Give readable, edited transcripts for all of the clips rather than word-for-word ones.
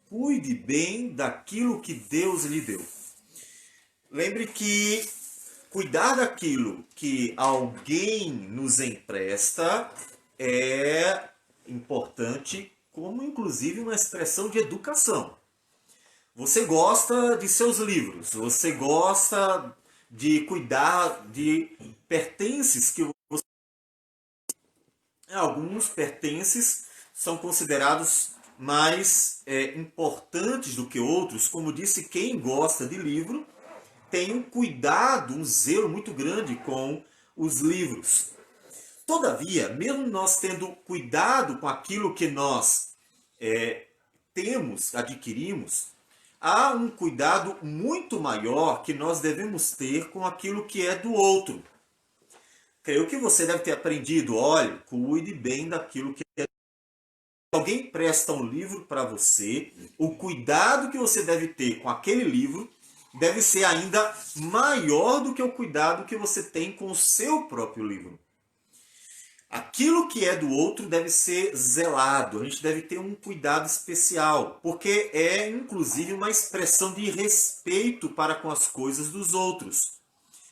cuide bem daquilo que Deus lhe deu. Lembre que cuidar daquilo que alguém nos empresta é importante, como inclusive uma expressão de educação. Você gosta de seus livros, você gosta de cuidar de pertences que você... Alguns pertences são considerados mais importantes do que outros. Como disse, quem gosta de livro tem um cuidado, um zelo muito grande com os livros. Todavia, mesmo nós tendo cuidado com aquilo que nós adquirimos, há um cuidado muito maior que nós devemos ter com aquilo que é do outro. Creio que você deve ter aprendido, olha, cuide bem daquilo que é. Alguém presta um livro para você, o cuidado que você deve ter com aquele livro deve ser ainda maior do que o cuidado que você tem com o seu próprio livro. Aquilo que é do outro deve ser zelado, a gente deve ter um cuidado especial, porque é inclusive uma expressão de respeito para com as coisas dos outros.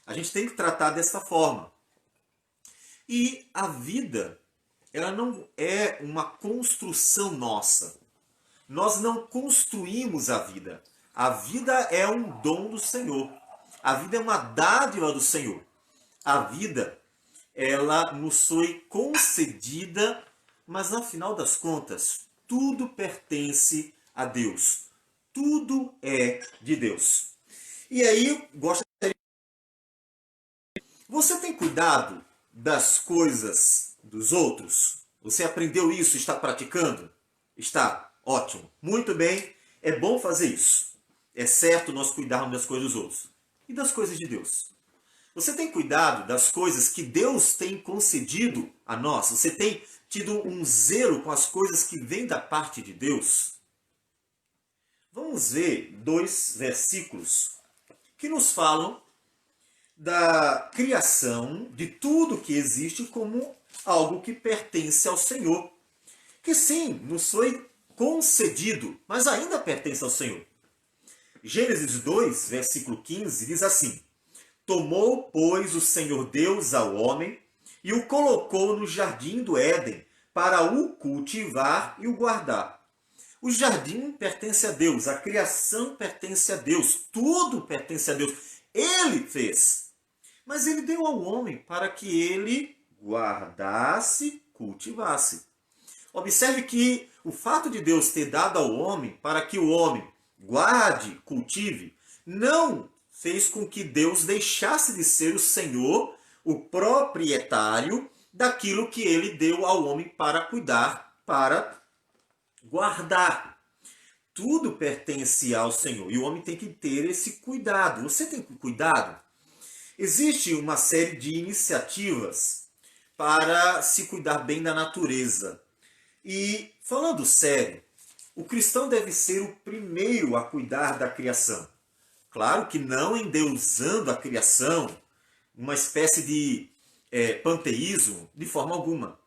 A gente tem que tratar dessa forma. E a vida, ela não é uma construção nossa. Nós não construímos a vida. A vida é um dom do Senhor. A vida é uma dádiva do Senhor. A vida, ela nos foi concedida, mas no final das contas, tudo pertence a Deus. Tudo é de Deus. E aí, você tem cuidado das coisas dos outros? Você aprendeu isso, está praticando? Está? Ótimo. Muito bem. É bom fazer isso. É certo nós cuidarmos das coisas dos outros. E das coisas de Deus? Você tem cuidado das coisas que Deus tem concedido a nós? Você tem tido um zelo com as coisas que vêm da parte de Deus? Vamos ver 2 versículos que nos falam da criação de tudo que existe como algo que pertence ao Senhor. Que sim, nos foi concedido, mas ainda pertence ao Senhor. Gênesis 2, versículo 15, diz assim: Tomou, pois, o Senhor Deus ao homem e o colocou no jardim do Éden para o cultivar e o guardar. O jardim pertence a Deus, a criação pertence a Deus, tudo pertence a Deus. Ele fez. Mas ele deu ao homem para que ele guardasse, cultivasse. Observe que o fato de Deus ter dado ao homem para que o homem guarde, cultive, não fez com que Deus deixasse de ser o Senhor, o proprietário daquilo que ele deu ao homem para cuidar, para guardar. Tudo pertence ao Senhor e o homem tem que ter esse cuidado. Você tem cuidado? Existe uma série de iniciativas para se cuidar bem da natureza. E, falando sério, o cristão deve ser o primeiro a cuidar da criação. Claro que não endeusando a criação, uma espécie de panteísmo, de forma alguma.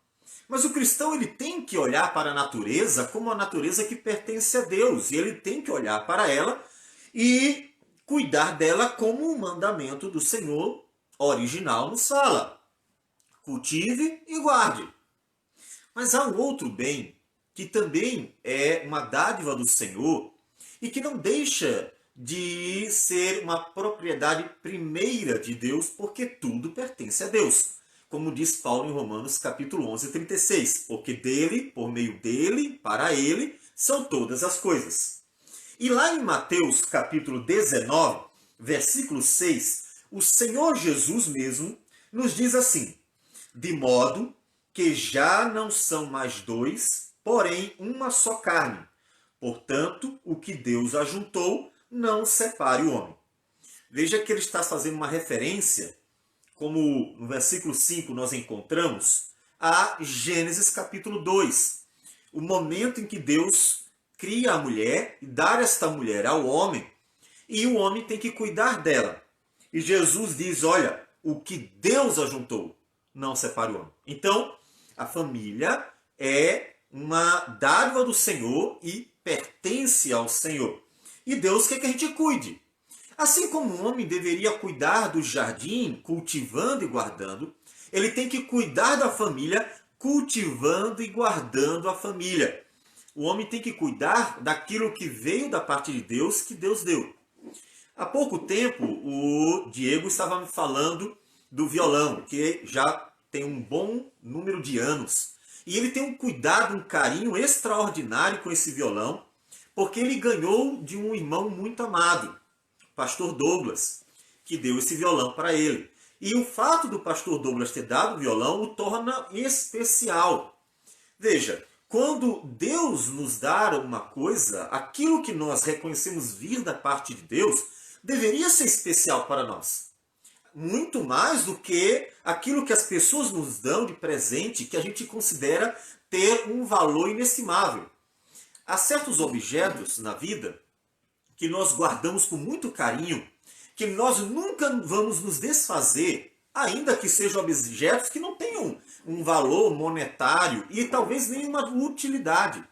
Mas o cristão ele tem que olhar para a natureza como a natureza que pertence a Deus. E ele tem que olhar para ela e cuidar dela como o mandamento do Senhor original nos fala. Cultive e guarde. Mas há um outro bem que também é uma dádiva do Senhor e que não deixa de ser uma propriedade primeira de Deus, porque tudo pertence a Deus. Como diz Paulo em Romanos capítulo 11, 36. Porque dele, por meio dele, para ele, são todas as coisas. E lá em Mateus capítulo 19, versículo 6, o Senhor Jesus mesmo nos diz assim: de modo que já não são mais dois, porém uma só carne. Portanto, o que Deus ajuntou, não separe o homem. Veja que ele está fazendo uma referência, como no versículo 5 nós encontramos, a Gênesis capítulo 2. O momento em que Deus cria a mulher e dá esta mulher ao homem, e o homem tem que cuidar dela. E Jesus diz, olha, o que Deus ajuntou, não separe o homem. Então, a família é uma dádiva do Senhor e pertence ao Senhor. E Deus quer que a gente cuide. Assim como um homem deveria cuidar do jardim, cultivando e guardando, ele tem que cuidar da família, cultivando e guardando a família. O homem tem que cuidar daquilo que veio da parte de Deus, que Deus deu. Há pouco tempo, o Diego estava me falando do violão, que já tem um bom número de anos. E ele tem um cuidado, um carinho extraordinário com esse violão, porque ele ganhou de um irmão muito amado, pastor Douglas, que deu esse violão para ele. E o fato do pastor Douglas ter dado o violão o torna especial. Veja, quando Deus nos dá uma coisa, aquilo que nós reconhecemos vir da parte de Deus, deveria ser especial para nós. Muito mais do que aquilo que as pessoas nos dão de presente, que a gente considera ter um valor inestimável. Há certos objetos na vida que nós guardamos com muito carinho, que nós nunca vamos nos desfazer, ainda que sejam objetos que não tenham um valor monetário e talvez nenhuma utilidade.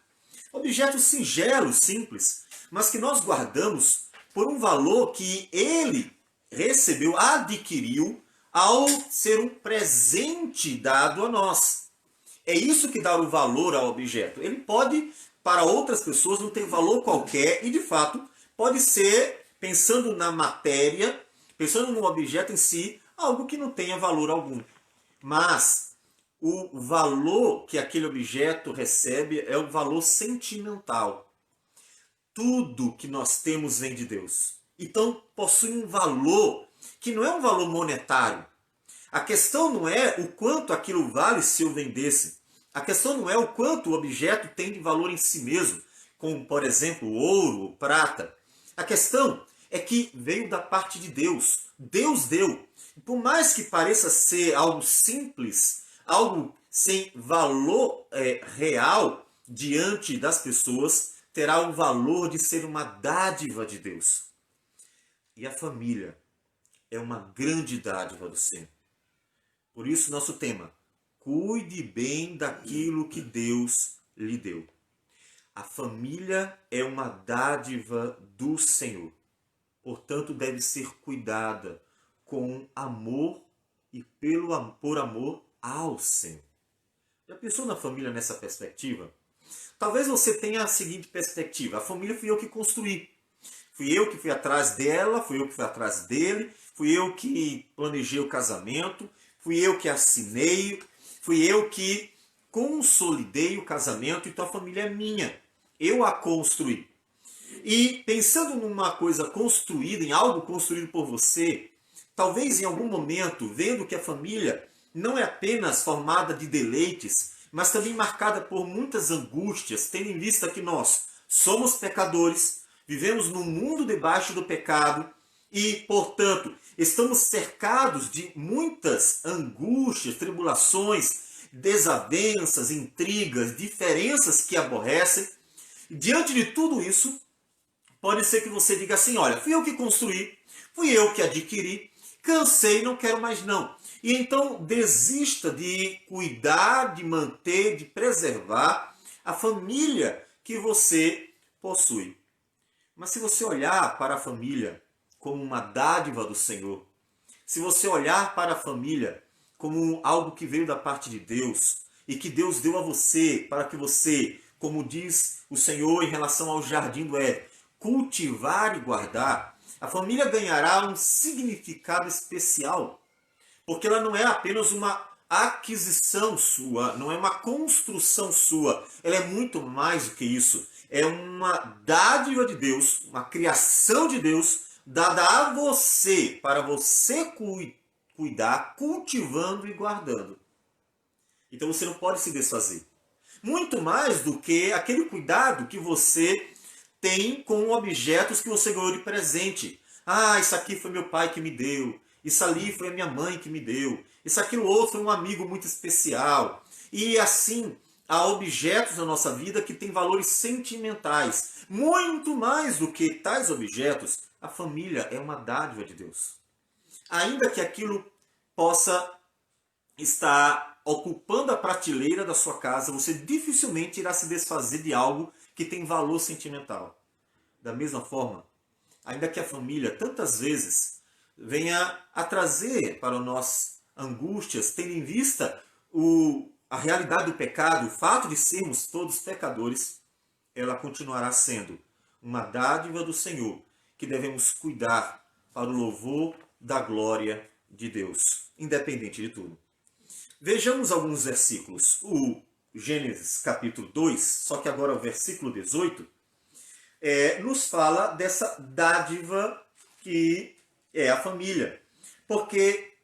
Objetos singelos, simples, mas que nós guardamos por um valor que ele recebeu, adquiriu, ao ser um presente dado a nós. É isso que dá o valor ao objeto. Ele pode, para outras pessoas, não ter valor qualquer e, de fato, pode ser, pensando na matéria, pensando no objeto em si, algo que não tenha valor algum. Mas o valor que aquele objeto recebe é o valor sentimental. Tudo que nós temos vem de Deus. Então possui um valor que não é um valor monetário. A questão não é o quanto aquilo vale se eu vendesse. A questão não é o quanto o objeto tem de valor em si mesmo, como por exemplo ouro, prata. A questão é que veio da parte de Deus. Deus deu. Por mais que pareça ser algo simples, algo sem valor real diante das pessoas, terá o valor de ser uma dádiva de Deus. E a família é uma grande dádiva do Senhor. Por isso, nosso tema: cuide bem daquilo que Deus lhe deu. A família é uma dádiva do Senhor. Portanto, deve ser cuidada com amor e por amor ao Senhor. Já pensou na família nessa perspectiva? Talvez você tenha a seguinte perspectiva: a família fui eu que construí. Fui eu que fui atrás dela, fui eu que fui atrás dele, fui eu que planejei o casamento, fui eu que assinei, fui eu que consolidei o casamento, então a família é minha. Eu a construí. E pensando numa coisa construída, em algo construído por você, talvez em algum momento, vendo que a família não é apenas formada de deleites, mas também marcada por muitas angústias, tendo em vista que nós somos pecadores, vivemos num mundo debaixo do pecado e, portanto, estamos cercados de muitas angústias, tribulações, desavenças, intrigas, diferenças que aborrecem. E diante de tudo isso, pode ser que você diga assim: olha, fui eu que construí, fui eu que adquiri, cansei, não quero mais não. E então desista de cuidar, de manter, de preservar a família que você possui. Mas se você olhar para a família como uma dádiva do Senhor, se você olhar para a família como algo que veio da parte de Deus e que Deus deu a você para que você, como diz o Senhor em relação ao jardim do Éden, cultivar e guardar, a família ganhará um significado especial, porque ela não é apenas uma aquisição sua, não é uma construção sua, ela é muito mais do que isso. É uma dádiva de Deus, uma criação de Deus, dada a você, para você cuidar, cultivando e guardando. Então você não pode se desfazer. Muito mais do que aquele cuidado que você tem com objetos que você ganhou de presente. Ah, isso aqui foi meu pai que me deu. Isso ali foi a minha mãe que me deu. Isso aqui outro foi um amigo muito especial. E assim, há objetos na nossa vida que têm valores sentimentais. Muito mais do que tais objetos, a família é uma dádiva de Deus. Ainda que aquilo possa estar ocupando a prateleira da sua casa, você dificilmente irá se desfazer de algo que tem valor sentimental. Da mesma forma, ainda que a família tantas vezes venha a trazer para nós angústias, tendo em vista a realidade do pecado, o fato de sermos todos pecadores, ela continuará sendo uma dádiva do Senhor, que devemos cuidar para o louvor da glória de Deus, independente de tudo. Vejamos alguns versículos. O Gênesis capítulo 2, só que agora o versículo 18, nos fala dessa dádiva que é a família. Porque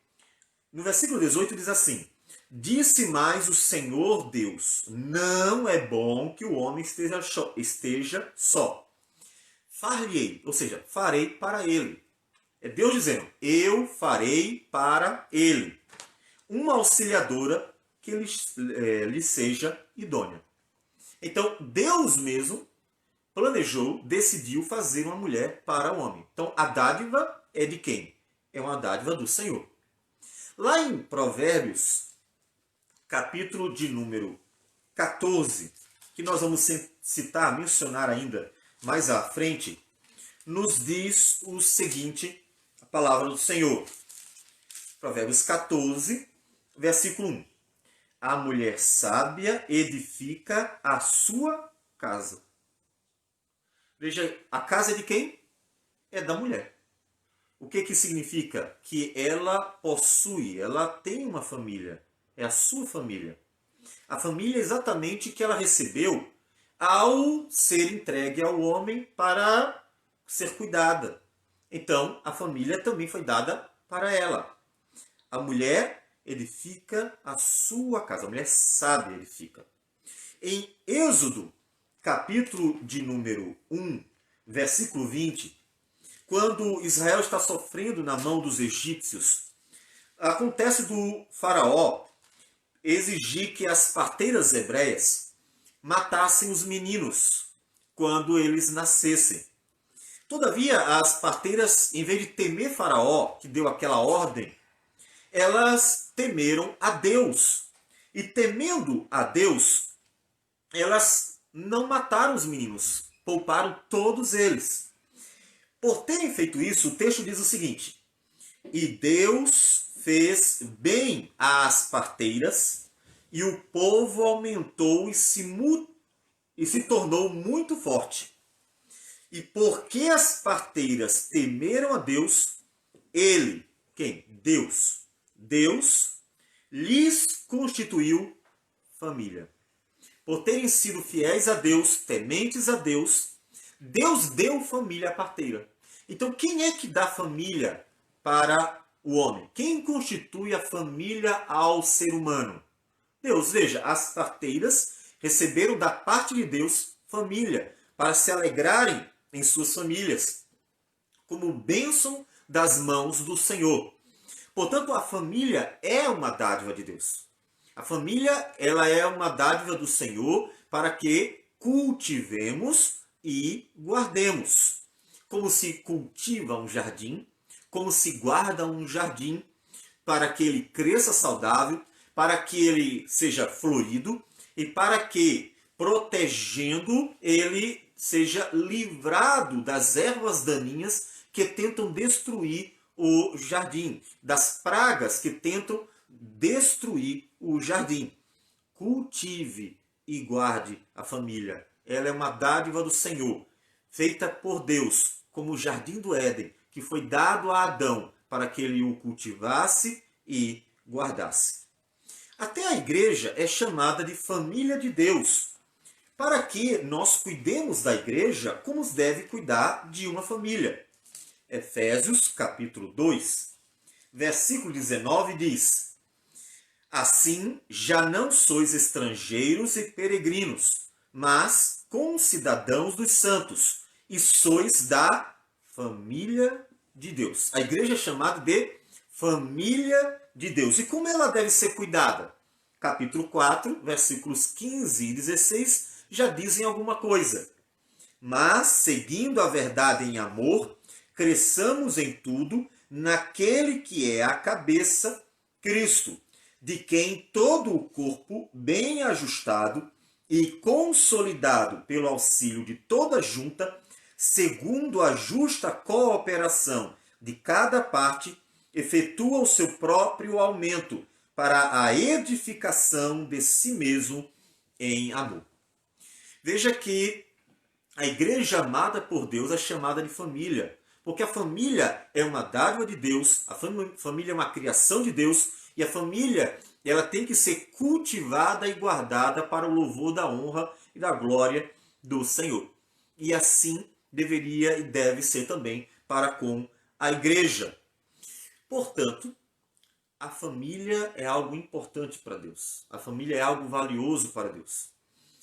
no versículo 18 diz assim: disse mais o Senhor Deus, não é bom que o homem esteja só. Far-lhe-ei, ou seja, farei para ele. É Deus dizendo, eu farei para ele uma auxiliadora que lhe seja idônea. Então, Deus mesmo planejou, decidiu fazer uma mulher para o homem. Então, a dádiva é de quem? É uma dádiva do Senhor. Lá em Provérbios, capítulo de número 14, que nós vamos citar, mencionar ainda mais à frente, nos diz o seguinte, a palavra do Senhor. Provérbios 14, versículo 1. A mulher sábia edifica a sua casa. Veja, a casa é de quem? É da mulher. O que significa? Que ela possui, ela tem uma família. É a sua família. A família é exatamente que ela recebeu ao ser entregue ao homem para ser cuidada. Então, a família também foi dada para ela. A mulher edifica a sua casa. A mulher sábia edifica. Em Êxodo, capítulo de número 1, versículo 20, quando Israel está sofrendo na mão dos egípcios, acontece do faraó exigir que as parteiras hebreias matassem os meninos quando eles nascessem. Todavia, as parteiras, em vez de temer faraó, que deu aquela ordem, elas temeram a Deus. E temendo a Deus, elas não mataram os meninos, pouparam todos eles. Por terem feito isso, o texto diz o seguinte: e Deus fez bem às parteiras, e o povo aumentou e se tornou muito forte. E porque as parteiras temeram a Deus, ele, quem? Deus. Deus lhes constituiu família. Por terem sido fiéis a Deus, tementes a Deus, Deus deu família à parteira. Então, quem é que dá família para o homem? Quem constitui a família ao ser humano? Deus. Veja, as parteiras receberam da parte de Deus família, para se alegrarem em suas famílias, como bênção das mãos do Senhor. Portanto, a família é uma dádiva de Deus. A família, ela é uma dádiva do Senhor para que cultivemos e guardemos. Como se cultiva um jardim, como se guarda um jardim para que ele cresça saudável, para que ele seja florido e para que, protegendo, ele seja livrado das ervas daninhas que tentam destruir o jardim, das pragas que tentam destruir o jardim. Cultive e guarde a família. Ela é uma dádiva do Senhor, feita por Deus, como o jardim do Éden, que foi dado a Adão para que ele o cultivasse e guardasse. Até a igreja é chamada de família de Deus, para que nós cuidemos da igreja como se deve cuidar de uma família. Efésios, capítulo 2, versículo 19 diz: assim, já não sois estrangeiros e peregrinos, mas concidadãos dos santos, e sois da família de Deus. A igreja é chamada de família de Deus. E como ela deve ser cuidada? Capítulo 4, versículos 15 e 16 já dizem alguma coisa. Mas, seguindo a verdade em amor, cresçamos em tudo naquele que é a cabeça, Cristo, de quem todo o corpo, bem ajustado e consolidado pelo auxílio de toda a junta, segundo a justa cooperação de cada parte, efetua o seu próprio aumento para a edificação de si mesmo em amor. Veja que a igreja amada por Deus é chamada de família, porque a família é uma dádiva de Deus, a família é uma criação de Deus, e a família ela tem que ser cultivada e guardada para o louvor da honra e da glória do Senhor. E assim deveria e deve ser também para com a igreja. Portanto, a família é algo importante para Deus. A família é algo valioso para Deus.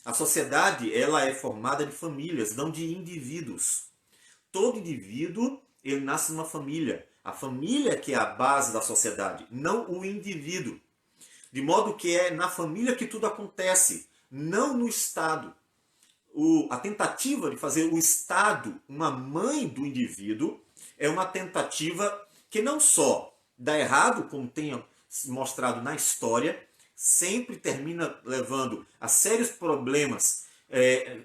A sociedade ela é formada de famílias, não de indivíduos. Todo indivíduo ele nasce numa família. A família que é a base da sociedade, não o indivíduo. De modo que é na família que tudo acontece, não no Estado. A tentativa de fazer o Estado uma mãe do indivíduo é uma tentativa que não só dá errado, como tem mostrado na história, sempre termina levando a sérios problemas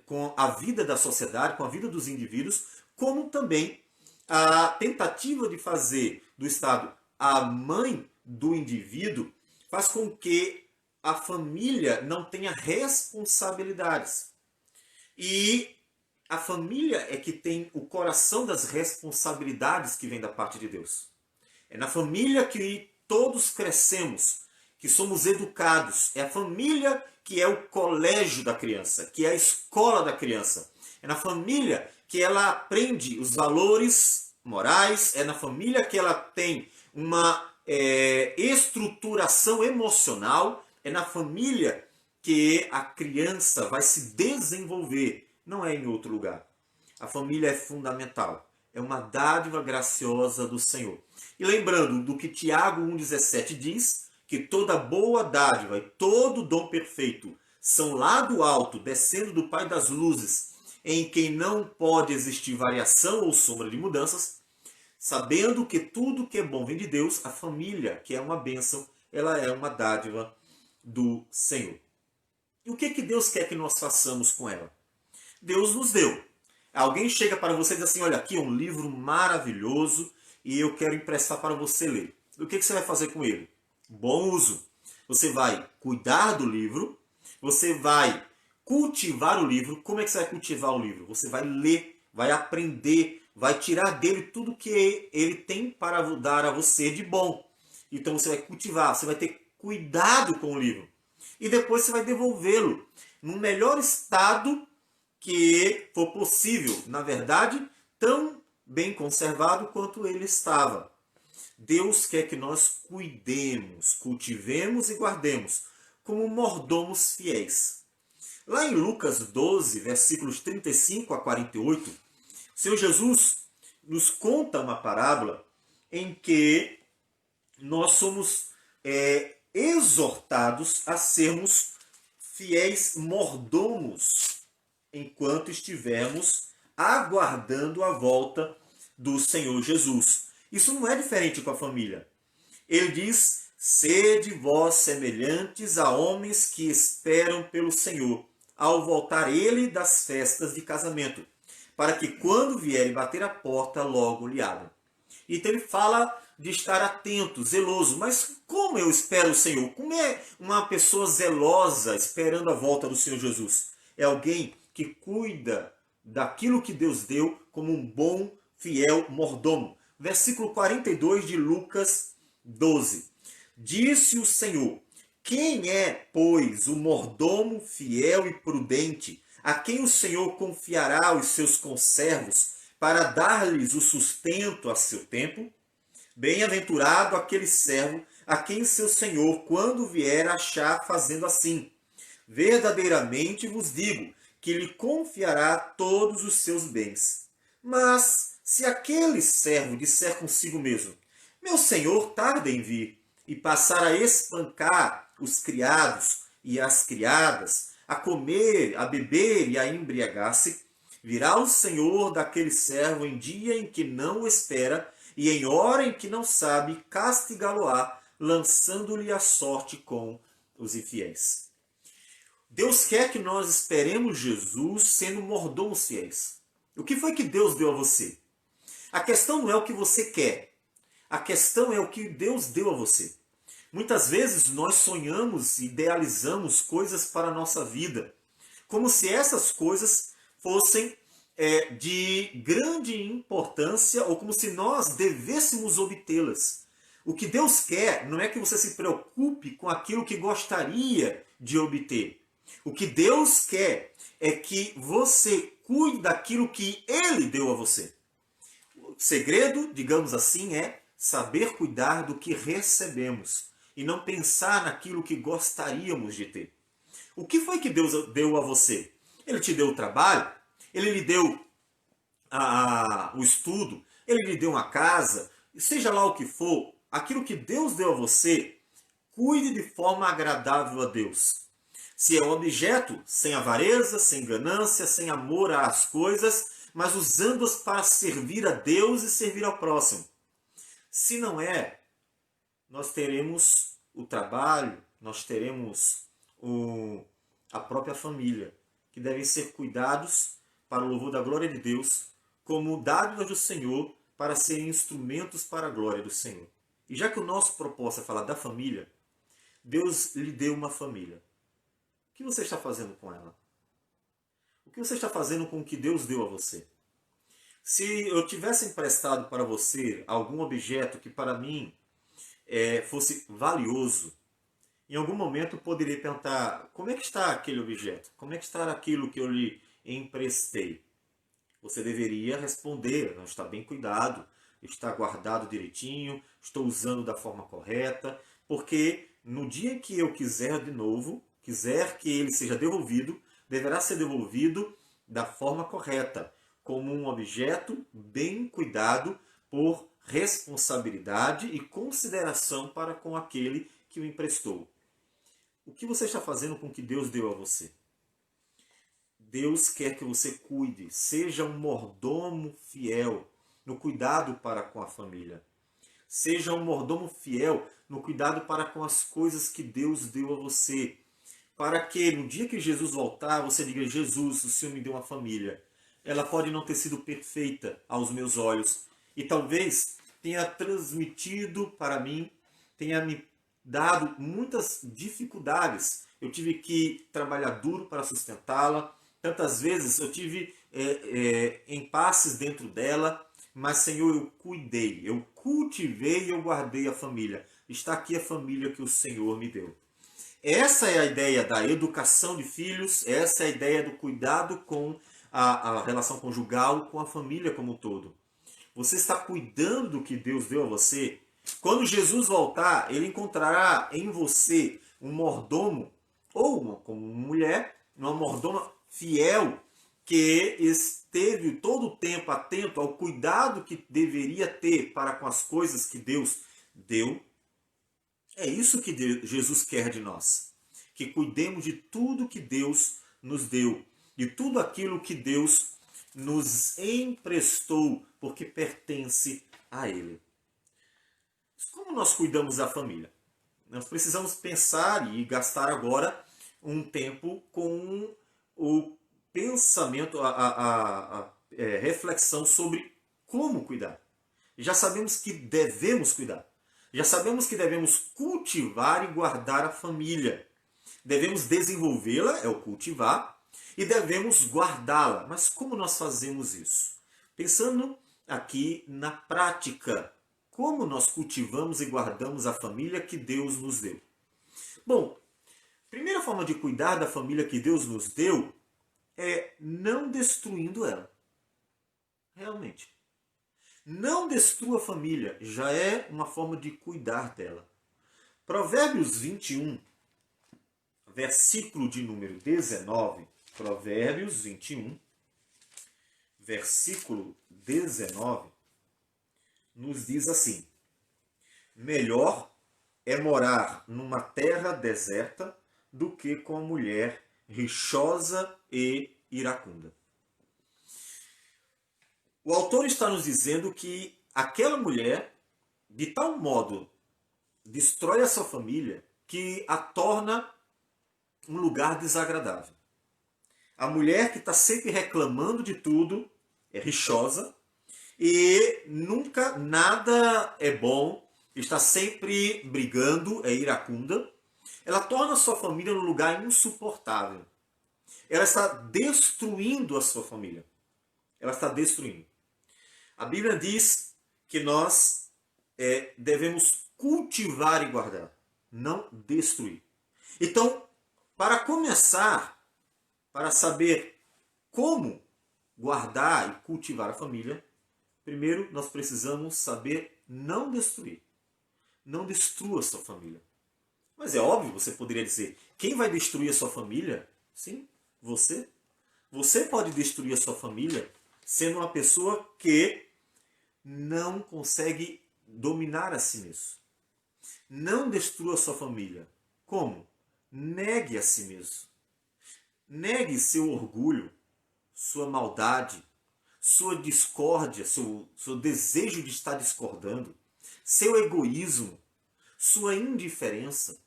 com a vida da sociedade, com a vida dos indivíduos, como também a tentativa de fazer do Estado a mãe do indivíduo faz com que a família não tenha responsabilidades. E a família é que tem o coração das responsabilidades que vem da parte de Deus. É na família que todos crescemos, que somos educados. É a família que é o colégio da criança, que é a escola da criança. É na família que ela aprende os valores morais, é na família que ela tem uma estruturação emocional, é na família que a criança vai se desenvolver, não é em outro lugar. A família é fundamental, é uma dádiva graciosa do Senhor. E lembrando do que Tiago 1,17 diz, que toda boa dádiva e todo dom perfeito são lá do alto, descendo do Pai das luzes, em quem não pode existir variação ou sombra de mudanças, sabendo que tudo que é bom vem de Deus, a família, que é uma bênção, ela é uma dádiva do Senhor. E o que Deus quer que nós façamos com ela? Deus nos deu. Alguém chega para você e diz assim, olha, aqui é um livro maravilhoso e eu quero emprestar para você ler. O que você vai fazer com ele? Bom uso. Você vai cuidar do livro, você vai cultivar o livro. Como é que você vai cultivar o livro? Você vai ler, vai aprender, vai tirar dele tudo que ele tem para dar a você de bom. Então você vai cultivar, você vai ter cuidado com o livro. E depois você vai devolvê-lo no melhor estado que for possível. Na verdade, tão bem conservado quanto ele estava. Deus quer que nós cuidemos, cultivemos e guardemos como mordomos fiéis. Lá em Lucas 12, versículos 35 a 48, o Senhor Jesus nos conta uma parábola em que nós somos exortados a sermos fiéis mordomos enquanto estivermos aguardando a volta do Senhor Jesus. Isso não é diferente com a família. Ele diz, sede vós semelhantes a homens que esperam pelo Senhor, ao voltar ele das festas de casamento, para que quando vier e bater a porta, logo lhe abra. Então ele fala de estar atento, zeloso. Mas como eu espero o Senhor? Como é uma pessoa zelosa esperando a volta do Senhor Jesus? É alguém que cuida daquilo que Deus deu como um bom, fiel mordomo. Versículo 42 de Lucas 12. Disse o Senhor, quem é, pois, o mordomo fiel e prudente, a quem o Senhor confiará os seus conservos para dar-lhes o sustento a seu tempo? Bem-aventurado aquele servo a quem seu senhor, quando vier, achar fazendo assim. Verdadeiramente vos digo que lhe confiará todos os seus bens. Mas se aquele servo disser consigo mesmo, meu senhor tarda em vir, e passar a espancar os criados e as criadas, a comer, a beber e a embriagar-se, virá o senhor daquele servo em dia em que não o espera, e em hora em que não sabe, castigá-lo-á, lançando-lhe a sorte com os infiéis. Deus quer que nós esperemos Jesus sendo mordomos fiéis. O que foi que Deus deu a você? A questão não é o que você quer. A questão é o que Deus deu a você. Muitas vezes nós sonhamos e idealizamos coisas para a nossa vida, como se essas coisas fossem de grande importância ou como se nós devêssemos obtê-las. O que Deus quer não é que você se preocupe com aquilo que gostaria de obter. O que Deus quer é que você cuide daquilo que Ele deu a você. O segredo, digamos assim, é saber cuidar do que recebemos e não pensar naquilo que gostaríamos de ter. O que foi que Deus deu a você? Ele te deu o trabalho? Ele lhe deu o estudo? Ele lhe deu uma casa? Seja lá o que for, aquilo que Deus deu a você, cuide de forma agradável a Deus. Se é um objeto, sem avareza, sem ganância, sem amor às coisas, mas usando-as para servir a Deus e servir ao próximo. Se não é, nós teremos o trabalho, nós teremos a própria família, que devem ser cuidados para o louvor da glória de Deus, como dádivas do Senhor, para serem instrumentos para a glória do Senhor. E já que o nosso propósito é falar da família, Deus lhe deu uma família. O que você está fazendo com ela? O que você está fazendo com o que Deus deu a você? Se eu tivesse emprestado para você algum objeto que para mim fosse valioso, em algum momento eu poderia perguntar: como é que está aquele objeto? Como é que está aquilo que eu lhe emprestei? Você deveria responder: não, está bem cuidado, está guardado direitinho, estou usando da forma correta, porque no dia que eu quiser de novo, quiser que ele seja devolvido, deverá ser devolvido da forma correta, como um objeto bem cuidado por responsabilidade e consideração para com aquele que o emprestou. O que você está fazendo com o que Deus deu a você? Deus quer que você cuide, seja um mordomo fiel no cuidado para com a família. Seja um mordomo fiel no cuidado para com as coisas que Deus deu a você. Para que no dia que Jesus voltar, você diga: Jesus, o Senhor me deu uma família. Ela pode não ter sido perfeita aos meus olhos. E talvez tenha transmitido para mim, tenha me dado muitas dificuldades. Eu tive que trabalhar duro para sustentá-la. Tantas vezes eu tive impasses dentro dela. Mas, Senhor, eu cuidei, eu cultivei e eu guardei a família. Está aqui a família que o Senhor me deu. Essa é a ideia da educação de filhos, essa é a ideia do cuidado com a relação conjugal, com a família como um todo. Você está cuidando do que Deus deu a você? Quando Jesus voltar, ele encontrará em você um mordomo, ou como mulher, uma mordoma fiel, que esteve todo o tempo atento ao cuidado que deveria ter para com as coisas que Deus deu. É isso que Jesus quer de nós. Que cuidemos de tudo que Deus nos deu. De tudo aquilo que Deus nos emprestou, porque pertence a Ele. Como nós cuidamos da família? Nós precisamos pensar e gastar agora um tempo com o pensamento, a reflexão sobre como cuidar. Já sabemos que devemos cuidar. Já sabemos que devemos cultivar e guardar a família. Devemos desenvolvê-la, é o cultivar, e devemos guardá-la. Mas como nós fazemos isso? Pensando aqui na prática, como nós cultivamos e guardamos a família que Deus nos deu? Bom, a primeira forma de cuidar da família que Deus nos deu é não destruindo ela. Realmente. Não destrua a família, já é uma forma de cuidar dela. Provérbios 21, versículo de número 19. Provérbios 21, versículo 19, nos diz assim: melhor é morar numa terra deserta do que com a mulher rixosa e iracunda. O autor está nos dizendo que aquela mulher, de tal modo, destrói a sua família, que a torna um lugar desagradável. A mulher que está sempre reclamando de tudo é rixosa e nunca nada é bom, está sempre brigando, é iracunda. Ela torna a sua família num lugar insuportável. Ela está destruindo a sua família. Ela está destruindo. A Bíblia diz que nós devemos cultivar e guardar, não destruir. Então, para começar, para saber como guardar e cultivar a família, primeiro nós precisamos saber não destruir. Não destrua a sua família. Mas é óbvio, você poderia dizer, quem vai destruir a sua família? Sim, você. Você pode destruir a sua família sendo uma pessoa que não consegue dominar a si mesmo. Não destrua a sua família. Como? Negue a si mesmo. Negue seu orgulho, sua maldade, sua discórdia, seu desejo de estar discordando, seu egoísmo, sua indiferença.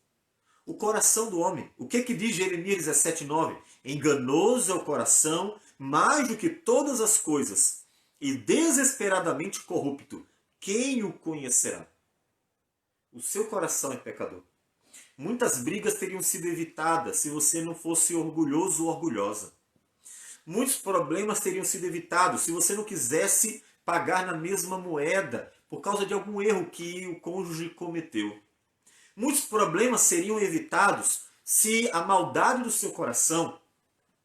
O coração do homem. O que diz Jeremias 17:9? Enganoso é o coração, mais do que todas as coisas, e desesperadamente corrupto. Quem o conhecerá? O seu coração é pecador. Muitas brigas teriam sido evitadas se você não fosse orgulhoso ou orgulhosa. Muitos problemas teriam sido evitados se você não quisesse pagar na mesma moeda por causa de algum erro que o cônjuge cometeu. Muitos problemas seriam evitados se a maldade do seu coração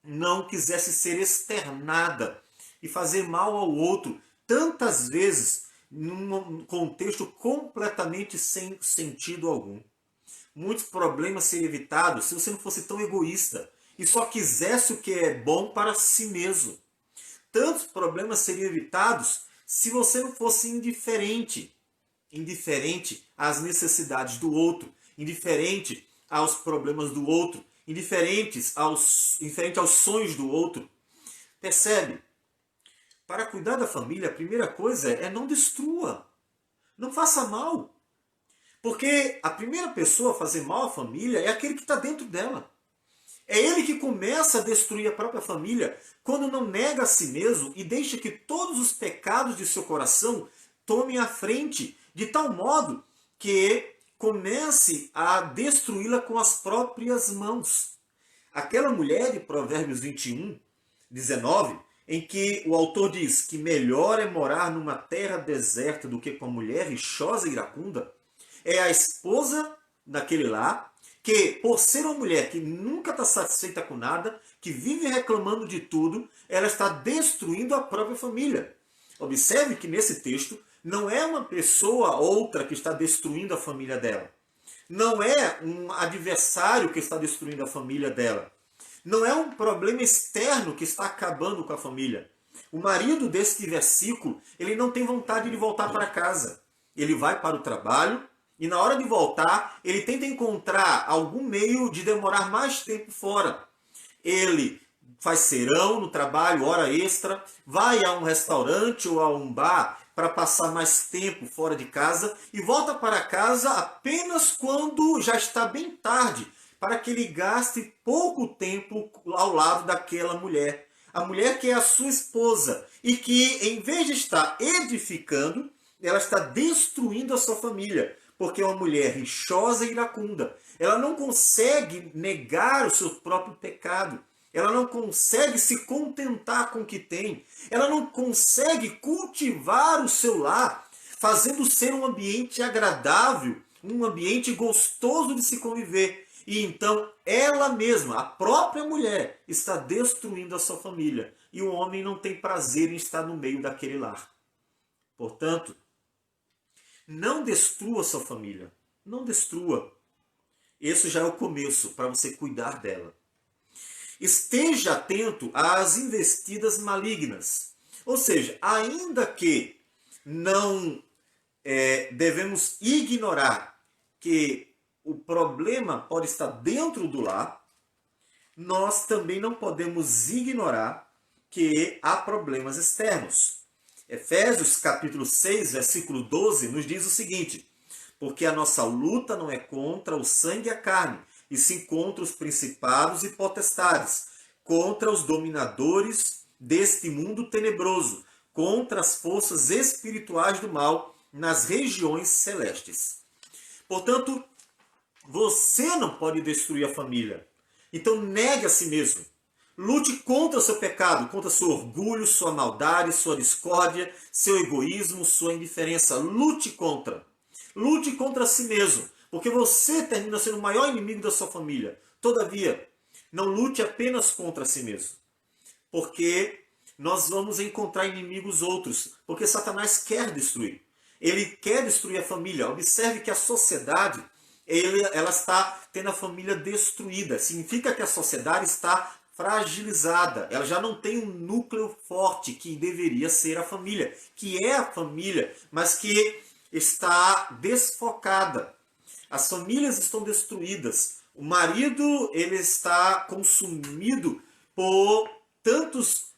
não quisesse ser externada e fazer mal ao outro, tantas vezes num contexto completamente sem sentido algum. Muitos problemas seriam evitados se você não fosse tão egoísta e só quisesse o que é bom para si mesmo. Tantos problemas seriam evitados se você não fosse indiferente às necessidades do outro, indiferente aos problemas do outro, indiferente aos sonhos do outro. Percebe? Para cuidar da família, a primeira coisa é não destrua, não faça mal. Porque a primeira pessoa a fazer mal à família é aquele que está dentro dela. É ele que começa a destruir a própria família quando não nega a si mesmo e deixa que todos os pecados de seu coração tomem a frente, de tal modo que comece a destruí-la com as próprias mãos. Aquela mulher de Provérbios 21:19, em que o autor diz que melhor é morar numa terra deserta do que com a mulher rixosa e iracunda, é a esposa daquele lar que, por ser uma mulher que nunca está satisfeita com nada, que vive reclamando de tudo, ela está destruindo a própria família. Observe que nesse texto não é uma pessoa outra que está destruindo a família dela. Não é um adversário que está destruindo a família dela. Não é um problema externo que está acabando com a família. O marido deste versículo, ele não tem vontade de voltar para casa. Ele vai para o trabalho e na hora de voltar, ele tenta encontrar algum meio de demorar mais tempo fora. Ele faz serão no trabalho, hora extra, vai a um restaurante ou a um bar para passar mais tempo fora de casa e volta para casa apenas quando já está bem tarde, para que ele gaste pouco tempo ao lado daquela mulher. A mulher que é a sua esposa e que, em vez de estar edificando, ela está destruindo a sua família, porque é uma mulher rixosa e iracunda. Ela não consegue negar o seu próprio pecado. Ela não consegue se contentar com o que tem. Ela não consegue cultivar o seu lar, fazendo ser um ambiente agradável, um ambiente gostoso de se conviver. E então ela mesma, a própria mulher, está destruindo a sua família. E o homem não tem prazer em estar no meio daquele lar. Portanto, não destrua sua família. Não destrua. Esse já é o começo para você cuidar dela. Esteja atento às investidas malignas. Ou seja, ainda que não devemos ignorar que o problema pode estar dentro do lar, nós também não podemos ignorar que há problemas externos. Efésios capítulo 6, versículo 12, nos diz o seguinte: porque a nossa luta não é contra o sangue e a carne, e sim contra os principados e potestades, contra os dominadores deste mundo tenebroso, contra as forças espirituais do mal nas regiões celestes. Portanto, você não pode destruir a família. Então negue a si mesmo. Lute contra o seu pecado, contra seu orgulho, sua maldade, sua discórdia, seu egoísmo, sua indiferença. Lute contra. Lute contra si mesmo, porque você termina sendo o maior inimigo da sua família. Todavia, não lute apenas contra si mesmo, porque nós vamos encontrar inimigos outros, porque Satanás quer destruir. Ele quer destruir a família. Observe que a sociedade, ela está tendo a família destruída. Significa que a sociedade está fragilizada. Ela já não tem um núcleo forte que deveria ser a família, que é a família, mas que está desfocada. As famílias estão destruídas. O marido, ele está consumido por tantos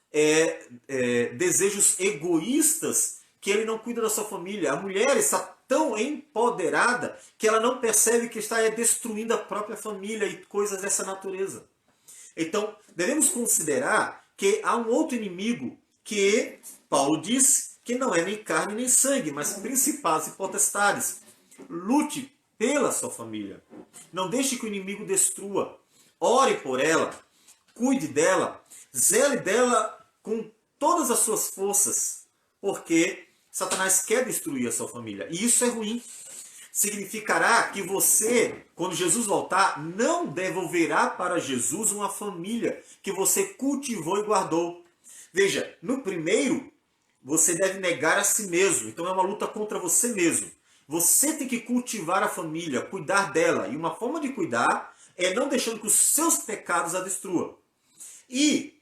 desejos egoístas que ele não cuida da sua família. A mulher está tão empoderada que ela não percebe que está destruindo a própria família e coisas dessa natureza. Então, devemos considerar que há um outro inimigo que Paulo diz que não é nem carne nem sangue, mas principados e potestades. Lute pela sua família. Não deixe que o inimigo destrua. Ore por ela. Cuide dela. Zele dela com todas as suas forças. Porque Satanás quer destruir a sua família. E isso é ruim. Significará que você, quando Jesus voltar, não devolverá para Jesus uma família que você cultivou e guardou. Veja, no primeiro, você deve negar a si mesmo. Então é uma luta contra você mesmo. Você tem que cultivar a família, cuidar dela. E uma forma de cuidar é não deixando que os seus pecados a destruam. E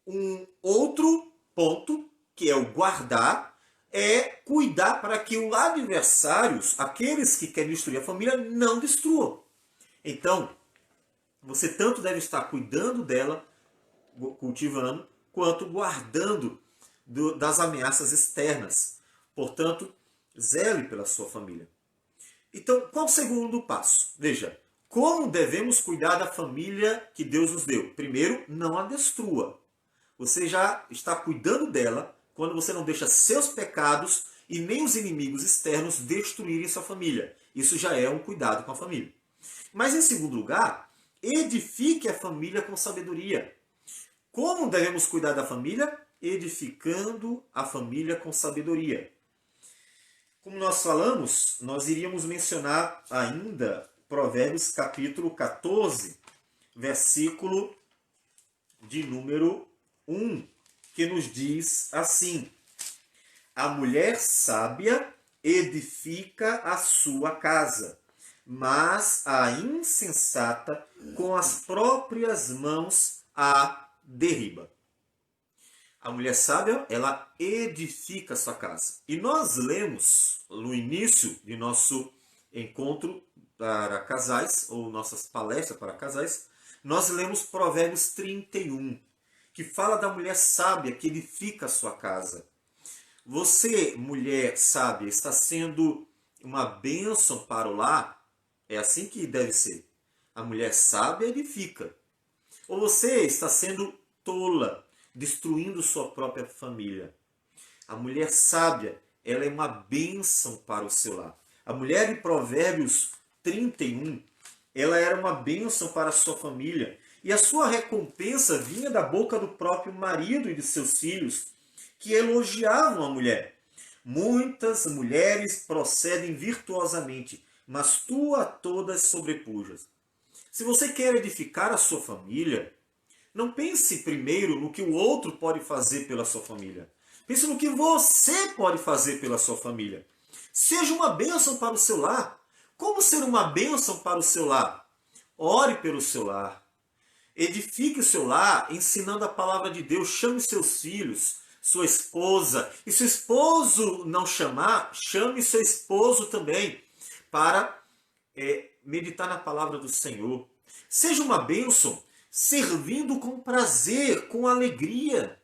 um outro ponto, que é o guardar, é cuidar para que os adversários, aqueles que querem destruir a família, não destruam. Então, você tanto deve estar cuidando dela, cultivando, quanto guardando das ameaças externas. Portanto, zele pela sua família. Então, qual o segundo passo? Veja, como devemos cuidar da família que Deus nos deu? Primeiro, não a destrua. Você já está cuidando dela quando você não deixa seus pecados e nem os inimigos externos destruírem sua família. Isso já é um cuidado com a família. Mas, em segundo lugar, edifique a família com sabedoria. Como devemos cuidar da família? Edificando a família com sabedoria. Como nós falamos, nós iríamos mencionar ainda Provérbios capítulo 14, versículo de número 1, que nos diz assim: a mulher sábia edifica a sua casa, mas a insensata com as próprias mãos a derriba. A mulher sábia, ela edifica a sua casa. E nós lemos no início de nosso encontro para casais, ou nossas palestras para casais, nós lemos Provérbios 31, que fala da mulher sábia que edifica a sua casa. Você, mulher sábia, está sendo uma bênção para o lar? É assim que deve ser. A mulher sábia edifica. Ou você está sendo tola, destruindo sua própria família? A mulher sábia, ela é uma bênção para o seu lar. A mulher de Provérbios 31, ela era uma bênção para a sua família. E a sua recompensa vinha da boca do próprio marido e de seus filhos, que elogiavam a mulher. Muitas mulheres procedem virtuosamente, mas tu a todas sobrepujas. Se você quer edificar a sua família, não pense primeiro no que o outro pode fazer pela sua família. Pense no que você pode fazer pela sua família. Seja uma bênção para o seu lar. Como ser uma bênção para o seu lar? Ore pelo seu lar. Edifique o seu lar ensinando a palavra de Deus. Chame seus filhos, sua esposa. E se o esposo não chamar, chame seu esposo também para meditar na palavra do Senhor. Seja uma bênção servindo com prazer, com alegria.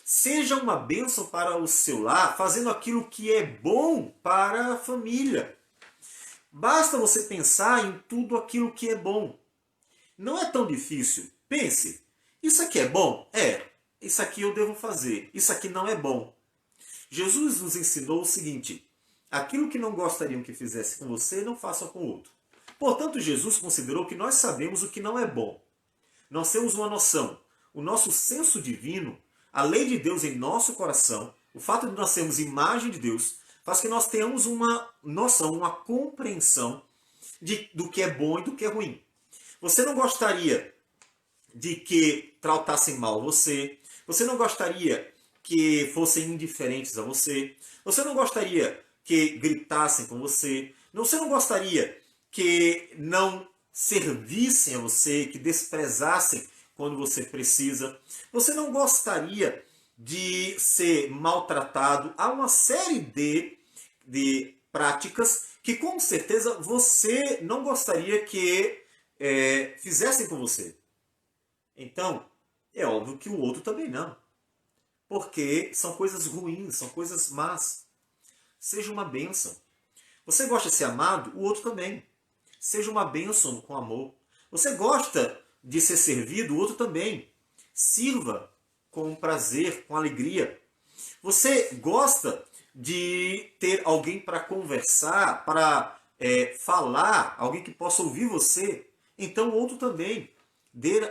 Seja uma bênção para o seu lar, fazendo aquilo que é bom para a família. Basta você pensar em tudo aquilo que é bom. Não é tão difícil. Pense, isso aqui é bom? É. Isso aqui eu devo fazer. Isso aqui não é bom. Jesus nos ensinou o seguinte: aquilo que não gostariam que fizesse com você, não faça com o outro. Portanto, Jesus considerou que nós sabemos o que não é bom. Nós temos uma noção. O nosso senso divino, a lei de Deus em nosso coração, o fato de nós sermos imagem de Deus, faz que nós tenhamos uma noção, uma compreensão do que é bom e do que é ruim. Você não gostaria de que tratassem mal você. Você não gostaria que fossem indiferentes a você. Você não gostaria que gritassem com você. Você não gostaria que não servissem a você, que desprezassem quando você precisa. Você não gostaria de ser maltratado. Há uma série de práticas que com certeza você não gostaria que fizessem com você. Então, é óbvio que o outro também não. Porque são coisas ruins, são coisas más. Seja uma bênção. Você gosta de ser amado? O outro também. Seja uma bênção com amor. Você gosta de ser servido? O outro também. Sirva com prazer, com alegria. Você gosta de ter alguém para conversar, para falar, alguém que possa ouvir você? Então o outro também. Dê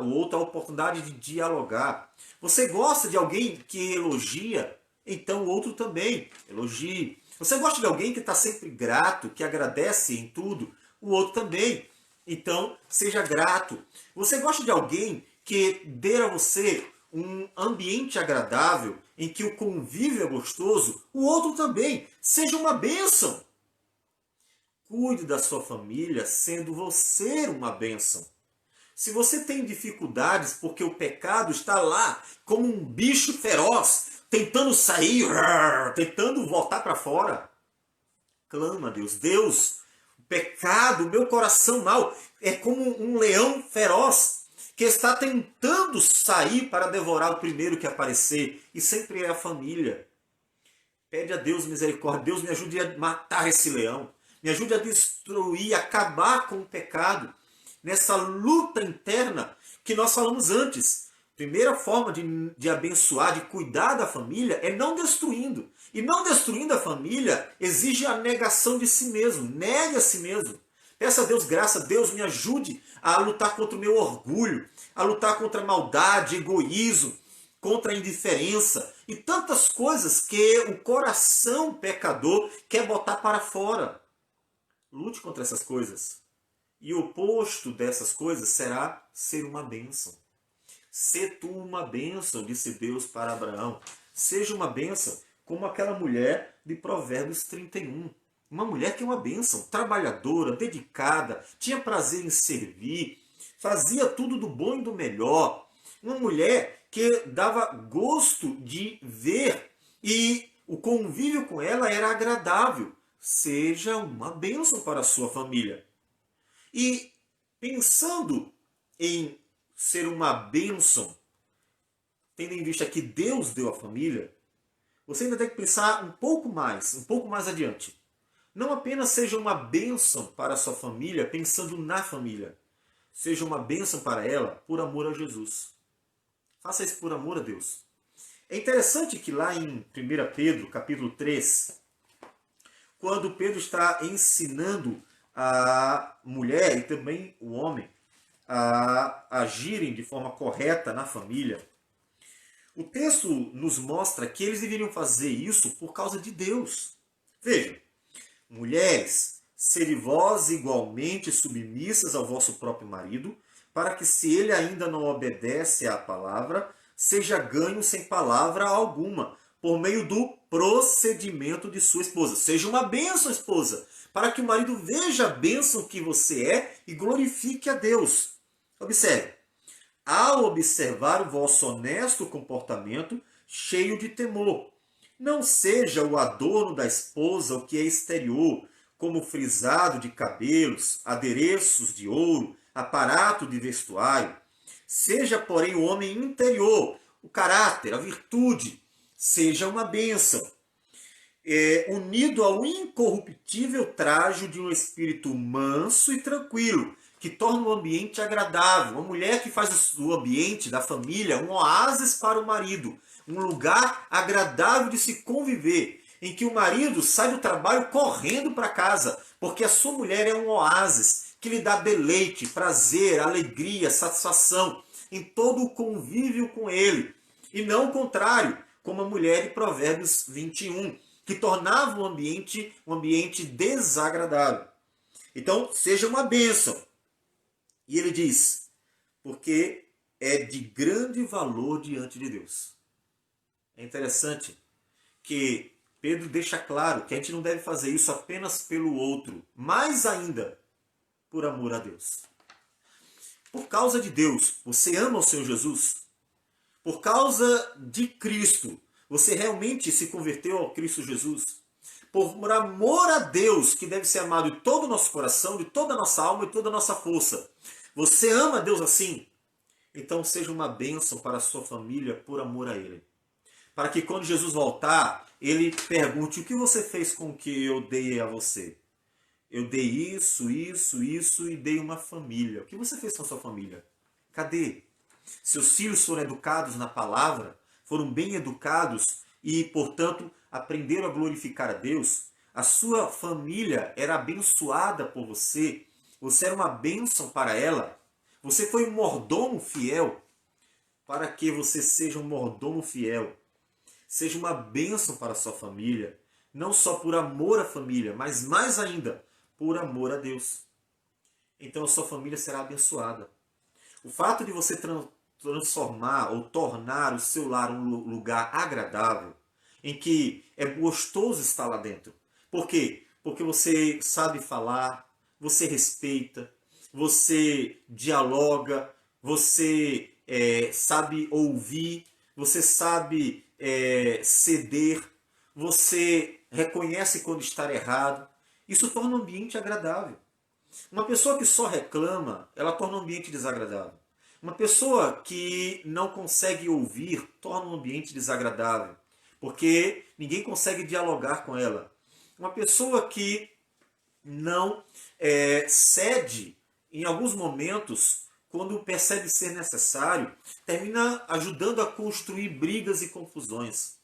o outro a oportunidade de dialogar. Você gosta de alguém que elogia? Então o outro também elogie. Você gosta de alguém que está sempre grato, que agradece em tudo? O outro também. Então seja grato. Você gosta de alguém que dê a você um ambiente agradável, em que o convívio é gostoso? O outro também. Seja uma bênção. Cuide da sua família sendo você uma bênção. Se você tem dificuldades porque o pecado está lá como um bicho feroz, tentando sair, tentando voltar para fora, clama a Deus. Deus, o pecado, o meu coração mau, é como um leão feroz que está tentando sair para devorar o primeiro que aparecer, e sempre é a família. Pede a Deus misericórdia. Deus, me ajude a matar esse leão. Me ajude a destruir, acabar com o pecado. Nessa luta interna que nós falamos antes. Primeira forma de abençoar, de cuidar da família é não destruindo. E não destruindo a família exige a negação de si mesmo. Negue a si mesmo. Peça a Deus graça. Deus, me ajude a lutar contra o meu orgulho, a lutar contra a maldade, egoísmo, contra a indiferença e tantas coisas que o coração pecador quer botar para fora. Lute contra essas coisas. E o oposto dessas coisas será ser uma bênção. Sê tu uma bênção, disse Deus para Abraão. Seja uma bênção, como aquela mulher de Provérbios 31. Uma mulher que é uma bênção, trabalhadora, dedicada, tinha prazer em servir, fazia tudo do bom e do melhor. Uma mulher que dava gosto de ver e o convívio com ela era agradável. Seja uma bênção para a sua família. E pensando em ser uma bênção, tendo em vista que Deus deu a família, você ainda tem que pensar um pouco mais adiante. Não apenas seja uma bênção para a sua família, pensando na família. Seja uma bênção para ela por amor a Jesus. Faça isso por amor a Deus. É interessante que lá em 1 Pedro, capítulo 3, quando Pedro está ensinando a mulher e também o homem a agirem de forma correta na família, o texto nos mostra que eles deveriam fazer isso por causa de Deus. Vejam, mulheres, sede vós igualmente submissas ao vosso próprio marido, para que, se ele ainda não obedece à palavra, seja ganho sem palavra alguma, por meio do procedimento de sua esposa. Seja uma bênção, esposa, para que o marido veja a bênção que você é e glorifique a Deus. Observe, ao observar o vosso honesto comportamento, cheio de temor, não seja o adorno da esposa o que é exterior, como frisado de cabelos, adereços de ouro, aparato de vestuário. Seja, porém, o homem interior, o caráter, a virtude, seja uma bênção, unido ao incorruptível trajo de um espírito manso e tranquilo, que torna o ambiente agradável. Uma mulher que faz o ambiente da família um oásis para o marido. Um lugar agradável de se conviver, em que o marido sai do trabalho correndo para casa, porque a sua mulher é um oásis que lhe dá deleite, prazer, alegria, satisfação em todo o convívio com ele. E não o contrário, como a mulher de Provérbios 21, que tornava um ambiente desagradável. Então, seja uma bênção. E ele diz, porque é de grande valor diante de Deus. É interessante que Pedro deixa claro que a gente não deve fazer isso apenas pelo outro, mais ainda por amor a Deus. Por causa de Deus, você ama o Senhor Jesus? Por causa de Cristo, você realmente se converteu ao Cristo Jesus? Por amor a Deus, que deve ser amado de todo o nosso coração, de toda a nossa alma e toda a nossa força. Você ama Deus assim? Então seja uma bênção para a sua família por amor a Ele. Para que quando Jesus voltar, Ele pergunte: o que você fez com o que eu dei a você? Eu dei isso, isso, isso e dei uma família. O que você fez com a sua família? Cadê? Seus filhos foram educados na palavra, foram bem educados e, portanto, aprenderam a glorificar a Deus. A sua família era abençoada por você. Você era uma bênção para ela. Você foi um mordomo fiel. Para que você seja um mordomo fiel, seja uma bênção para a sua família, não só por amor à família, mas mais ainda, por amor a Deus. Então a sua família será abençoada. O fato de você transformar ou tornar o seu lar um lugar agradável, em que é gostoso estar lá dentro. Por quê? Porque você sabe falar, você respeita, você dialoga, você sabe ouvir, você sabe ceder, você reconhece quando está errado. Isso torna o ambiente agradável. Uma pessoa que só reclama, ela torna o ambiente desagradável. Uma pessoa que não consegue ouvir, torna o ambiente desagradável, porque ninguém consegue dialogar com ela. Uma pessoa que não cede em alguns momentos, quando percebe ser necessário, termina ajudando a construir brigas e confusões.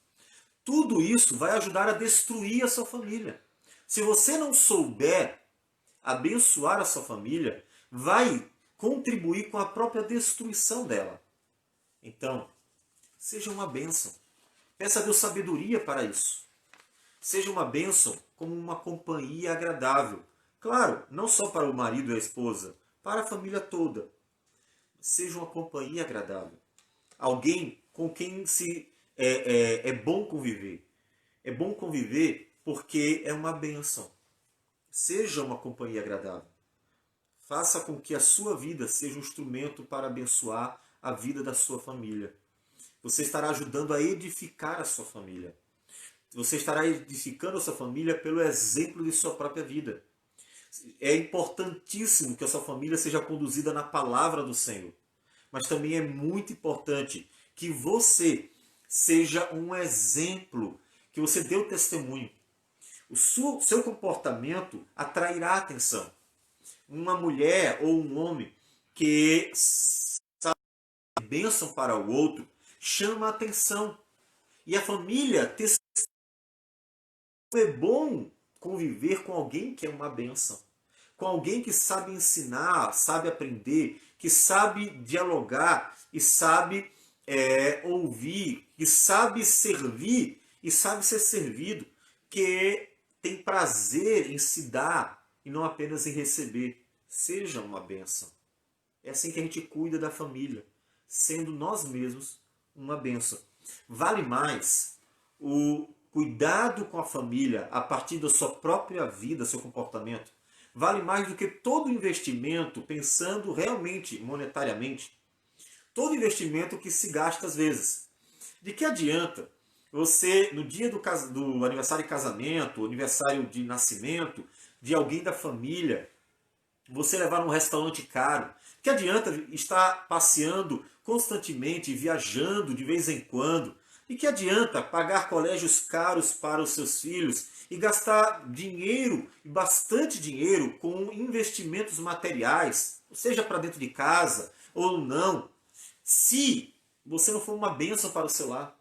Tudo isso vai ajudar a destruir a sua família. Se você não souber abençoar a sua família, vai contribuir com a própria destruição dela. Então, seja uma bênção. Peça a Deus sabedoria para isso. Seja uma bênção como uma companhia agradável. Claro, não só para o marido e a esposa, para a família toda. Seja uma companhia agradável. Alguém com quem é bom conviver. É bom conviver porque é uma bênção. Seja uma companhia agradável. Faça com que a sua vida seja um instrumento para abençoar a vida da sua família. Você estará ajudando a edificar a sua família. Você estará edificando a sua família pelo exemplo de sua própria vida. É importantíssimo que a sua família seja conduzida na palavra do Senhor. Mas também é muito importante que você seja um exemplo, que você dê o testemunho. O seu comportamento atrairá atenção. Uma mulher ou um homem que sabe bênção para o outro chama a atenção. E a família é bom conviver com alguém que é uma bênção. Com alguém que sabe ensinar, sabe aprender, que sabe dialogar e sabe ouvir, que sabe servir e sabe ser servido, que tem prazer em se dar e não apenas em receber. Seja uma bênção. É assim que a gente cuida da família, sendo nós mesmos uma bênção. Vale mais o cuidado com a família a partir da sua própria vida, seu comportamento. Vale mais do que todo investimento, pensando realmente monetariamente. Todo investimento que se gasta às vezes. De que adianta você, no dia do aniversário de casamento, aniversário de nascimento, de alguém da família, você levar num restaurante caro? Que adianta estar passeando constantemente, viajando de vez em quando? E que adianta pagar colégios caros para os seus filhos e gastar dinheiro, bastante dinheiro, com investimentos materiais, seja para dentro de casa ou não, se você não for uma bênção para o seu lar?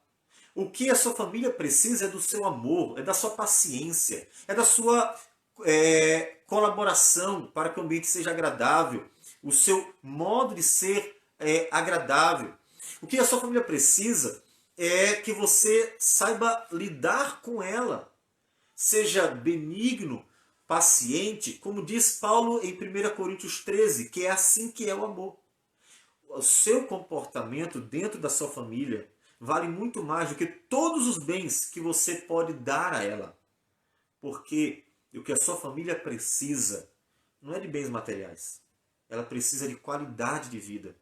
O que a sua família precisa é do seu amor, é da sua paciência, é da sua colaboração para que o ambiente seja agradável, o seu modo de ser agradável. O que a sua família precisa é que você saiba lidar com ela. Seja benigno, paciente, como diz Paulo em 1 Coríntios 13, que é assim que é o amor. O seu comportamento dentro da sua família vale muito mais do que todos os bens que você pode dar a ela. Porque o que a sua família precisa não é de bens materiais. Ela precisa de qualidade de vida.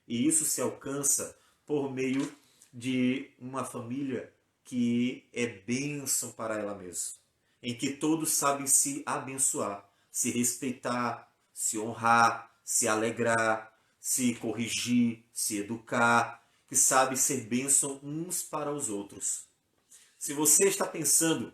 E isso se alcança por meio de uma família que é bênção para ela mesma. Em que todos sabem se abençoar, se respeitar, se honrar, se alegrar, se corrigir, se educar, que sabe ser bênção uns para os outros. Se você está pensando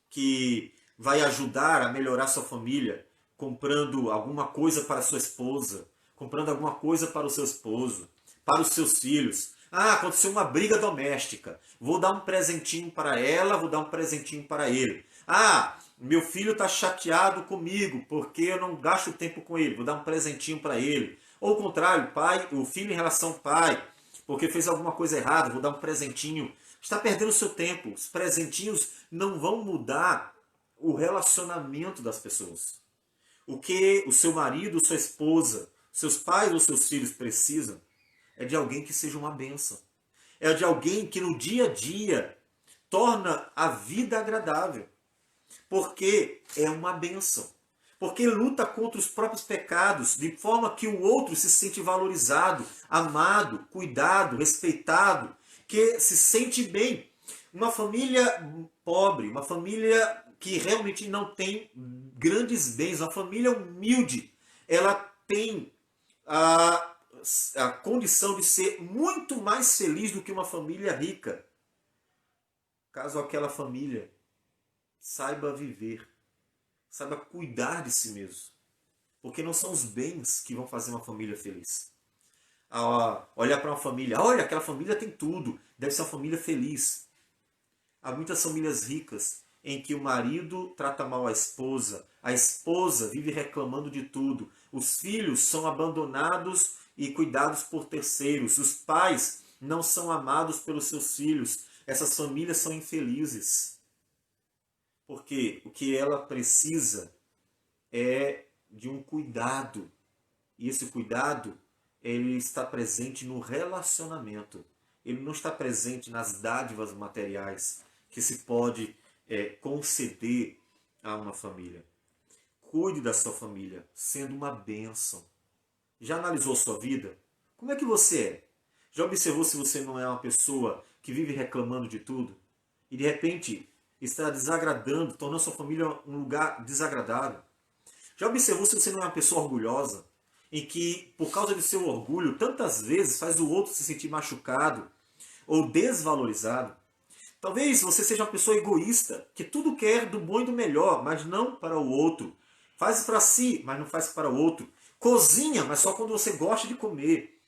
que vai ajudar a melhorar sua família, comprando alguma coisa para sua esposa, comprando alguma coisa para o seu esposo, para os seus filhos. Ah, aconteceu uma briga doméstica. Vou dar um presentinho para ela, vou dar um presentinho para ele. Ah, meu filho está chateado comigo porque eu não gasto tempo com ele. Vou dar um presentinho para ele. Ou o contrário, o filho em relação ao pai, porque fez alguma coisa errada, vou dar um presentinho. Está perdendo seu tempo. Os presentinhos não vão mudar o relacionamento das pessoas. O que o seu marido, sua esposa, seus pais ou seus filhos precisam é de alguém que seja uma bênção. É de alguém que no dia a dia torna a vida agradável. Porque é uma bênção. Porque luta contra os próprios pecados, de forma que o outro se sente valorizado, amado, cuidado, respeitado, que se sente bem. Uma família pobre, uma família que realmente não tem grandes bens, uma família humilde, ela tem a condição de ser muito mais feliz do que uma família rica, caso aquela família saiba viver, saiba cuidar de si mesmo. Porque não são os bens que vão fazer uma família feliz. Olhar para uma família, olha, aquela família tem tudo, deve ser uma família feliz. Há muitas famílias ricas em que o marido trata mal a esposa vive reclamando de tudo, os filhos são abandonados e cuidados por terceiros, os pais não são amados pelos seus filhos, essas famílias são infelizes. Porque o que ela precisa é de um cuidado, e esse cuidado ele está presente no relacionamento, ele não está presente nas dádivas materiais que se pode conceder a uma família. Cuide da sua família, sendo uma bênção. Já analisou sua vida? Como é que você é? Já observou se você não é uma pessoa que vive reclamando de tudo? E de repente está desagradando, tornando sua família um lugar desagradável? Já observou se você não é uma pessoa orgulhosa? Em que, por causa do seu orgulho, tantas vezes faz o outro se sentir machucado ou desvalorizado? Talvez você seja uma pessoa egoísta, que tudo quer do bom e do melhor, mas não para o outro. Faz para si, mas não faz para o outro. Cozinha, mas só quando você gosta de comer.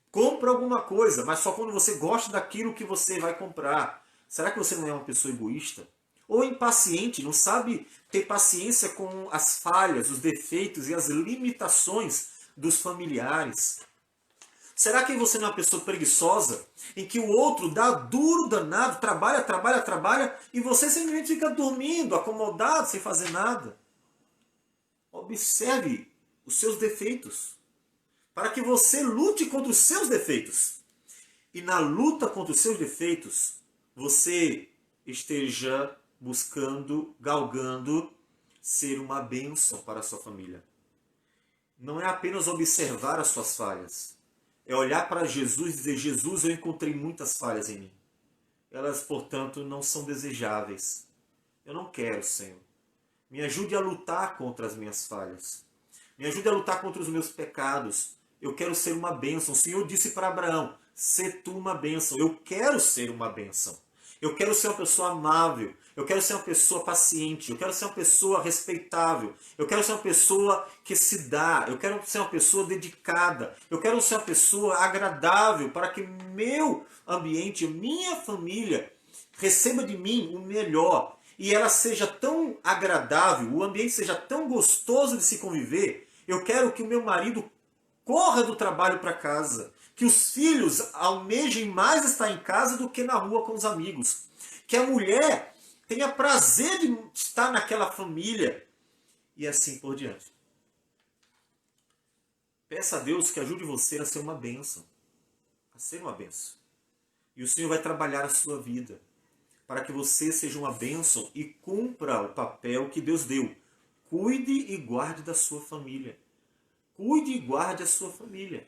Compra alguma coisa, mas só quando você gosta daquilo que você vai comprar. Será que você não é uma pessoa egoísta? Ou impaciente, não sabe ter paciência com as falhas, os defeitos e as limitações dos familiares? Será que você não é uma pessoa preguiçosa, em que o outro dá duro danado, trabalha, e você simplesmente fica dormindo, acomodado, sem fazer nada? Observe os seus defeitos, para que você lute contra os seus defeitos. E na luta contra os seus defeitos, você esteja buscando, galgando ser uma bênção para a sua família. Não é apenas observar as suas falhas. É olhar para Jesus e dizer, Jesus, eu encontrei muitas falhas em mim. Elas, portanto, não são desejáveis. Eu não quero, Senhor. Me ajude a lutar contra as minhas falhas. Me ajude a lutar contra os meus pecados. Eu quero ser uma bênção. O Senhor disse para Abraão, sê tu uma bênção. Eu quero ser uma bênção. Eu quero ser uma pessoa amável. Eu quero ser uma pessoa paciente. Eu quero ser uma pessoa respeitável. Eu quero ser uma pessoa que se dá. Eu quero ser uma pessoa dedicada. Eu quero ser uma pessoa agradável para que meu ambiente, minha família, receba de mim o melhor. E ela seja tão agradável, o ambiente seja tão gostoso de se conviver. Eu quero que o meu marido corra do trabalho para casa. Que os filhos almejem mais estar em casa do que na rua com os amigos. Que a mulher tenha prazer de estar naquela família. E assim por diante. Peça a Deus que ajude você a ser uma bênção. A ser uma bênção. E o Senhor vai trabalhar a sua vida. Para que você seja uma bênção e cumpra o papel que Deus deu. Cuide e guarde da sua família. Cuide e guarde a sua família.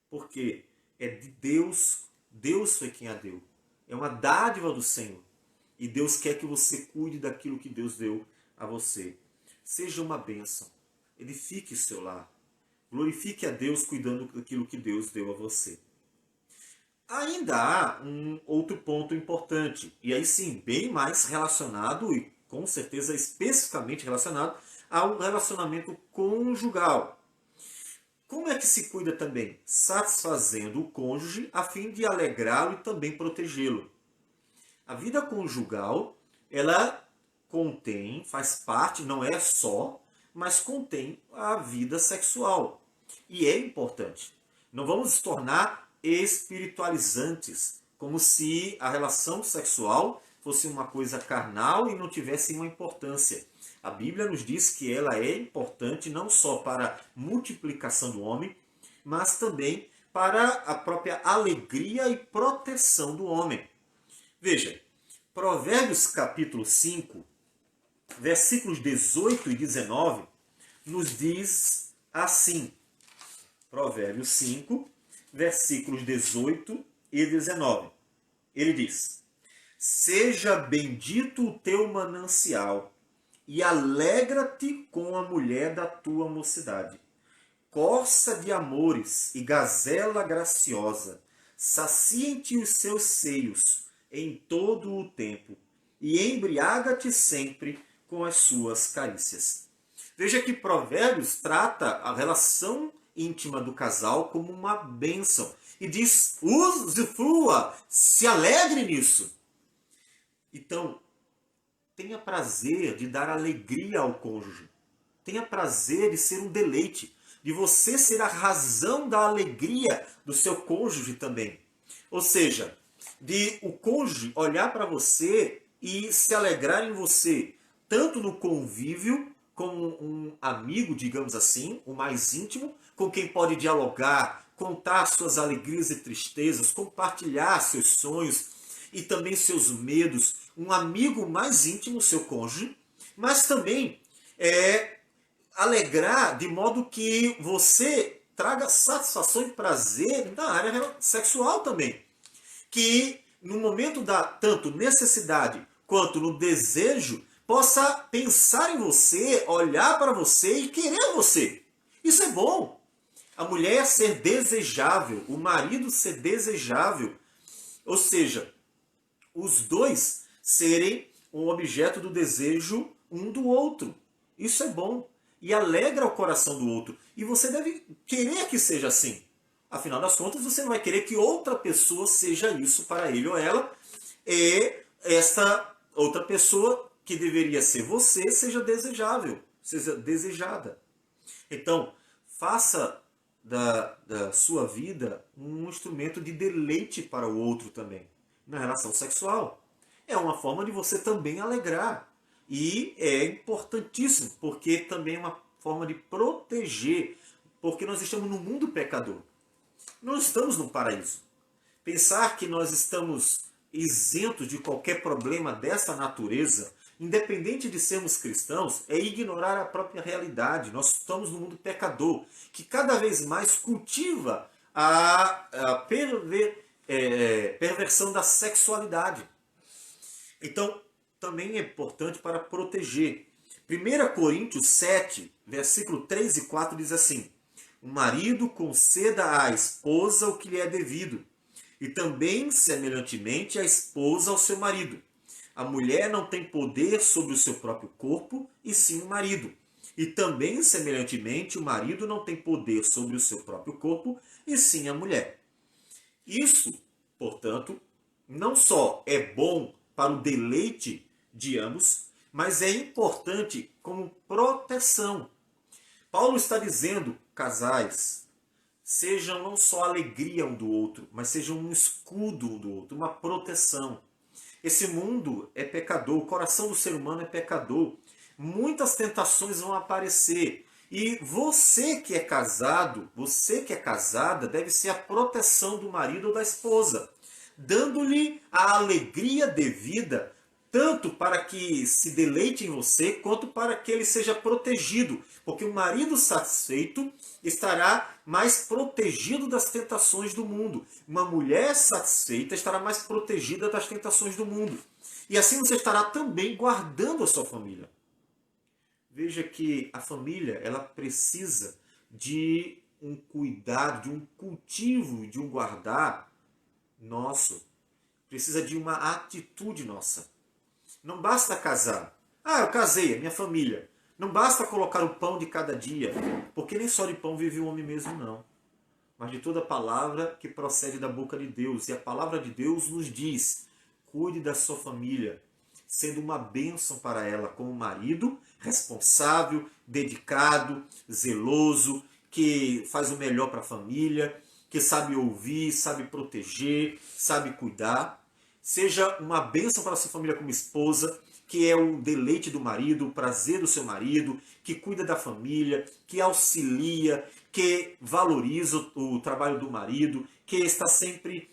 Porque é de Deus, Deus foi quem a deu. É uma dádiva do Senhor. E Deus quer que você cuide daquilo que Deus deu a você. Seja uma bênção. Edifique seu lar. Glorifique a Deus cuidando daquilo que Deus deu a você. Ainda há um outro ponto importante. E aí sim, bem mais relacionado e com certeza especificamente relacionado ao relacionamento conjugal. Como é que se cuida também? Satisfazendo o cônjuge a fim de alegrá-lo e também protegê-lo. A vida conjugal, ela contém, faz parte, não é só, mas contém a vida sexual. E é importante. Não vamos nos tornar espiritualizantes, como se a relação sexual fosse uma coisa carnal e não tivesse uma importância. A Bíblia nos diz que ela é importante não só para a multiplicação do homem, mas também para a própria alegria e proteção do homem. Veja, Provérbios capítulo 5, versículos 18 e 19, nos diz assim. Provérbios 5, versículos 18 e 19. Ele diz: Seja bendito o teu manancial, e alegra-te com a mulher da tua mocidade. Corça de amores e gazela graciosa, saciem-te os seus seios em todo o tempo, e embriaga-te sempre com as suas carícias. Veja que Provérbios trata a relação íntima do casal como uma bênção. E diz, usufrua, se alegre nisso. Então, tenha prazer de dar alegria ao cônjuge. Tenha prazer de ser um deleite. De você ser a razão da alegria do seu cônjuge também. Ou seja, de o cônjuge olhar para você e se alegrar em você. Tanto no convívio, como um amigo, digamos assim, o mais íntimo, com quem pode dialogar, contar suas alegrias e tristezas, compartilhar seus sonhos e também seus medos. Um amigo mais íntimo, seu cônjuge, mas também alegrar de modo que você traga satisfação e prazer na área sexual também. Que no momento da tanto necessidade quanto no desejo, possa pensar em você, olhar para você e querer você. Isso é bom. A mulher ser desejável, o marido ser desejável. Ou seja, os dois serem um objeto do desejo um do outro. Isso é bom. E alegra o coração do outro. E você deve querer que seja assim. Afinal das contas, você não vai querer que outra pessoa seja isso para ele ou ela. E essa outra pessoa, que deveria ser você, seja desejável, seja desejada. Então, faça da sua vida um instrumento de deleite para o outro também, na relação sexual. É uma forma de você também alegrar. E é importantíssimo, porque também é uma forma de proteger, porque nós estamos num mundo pecador. Não estamos no paraíso. Pensar que nós estamos isentos de qualquer problema dessa natureza, independente de sermos cristãos, é ignorar a própria realidade. Nós estamos no mundo pecador, que cada vez mais cultiva a perversão da sexualidade. Então, também é importante para proteger. 1 Coríntios 7, versículo 3 e 4 diz assim: O marido conceda à esposa o que lhe é devido, E também, semelhantemente, a esposa ao seu marido. A mulher não tem poder sobre o seu próprio corpo, e sim o marido. E também, semelhantemente, o marido não tem poder sobre o seu próprio corpo, e sim a mulher. Isso, portanto, não só é bom para o deleite de ambos, mas é importante como proteção. Paulo está dizendo, casais, sejam não só alegria um do outro, mas sejam um escudo um do outro, uma proteção. Esse mundo é pecador, o coração do ser humano é pecador. Muitas tentações vão aparecer. E você que é casado, você que é casada, deve ser a proteção do marido ou da esposa, dando-lhe a alegria devida, tanto para que se deleite em você, quanto para que ele seja protegido. Porque o marido satisfeito estará mais protegido das tentações do mundo. Uma mulher satisfeita estará mais protegida das tentações do mundo. E assim você estará também guardando a sua família. Veja que a família, ela precisa de um cuidado, de um cultivo, de um guardar nosso. Precisa de uma atitude nossa. Não basta casar. Ah, eu casei, é minha família. Não basta colocar o pão de cada dia, porque nem só de pão vive o homem mesmo, não. Mas de toda palavra que procede da boca de Deus. E a palavra de Deus nos diz, cuide da sua família, sendo uma bênção para ela, como marido responsável, dedicado, zeloso, que faz o melhor para a família, que sabe ouvir, sabe proteger, sabe cuidar. Seja uma bênção para a sua família como esposa, que é o deleite do marido, o prazer do seu marido, que cuida da família, que auxilia, que valoriza o trabalho do marido, que está sempre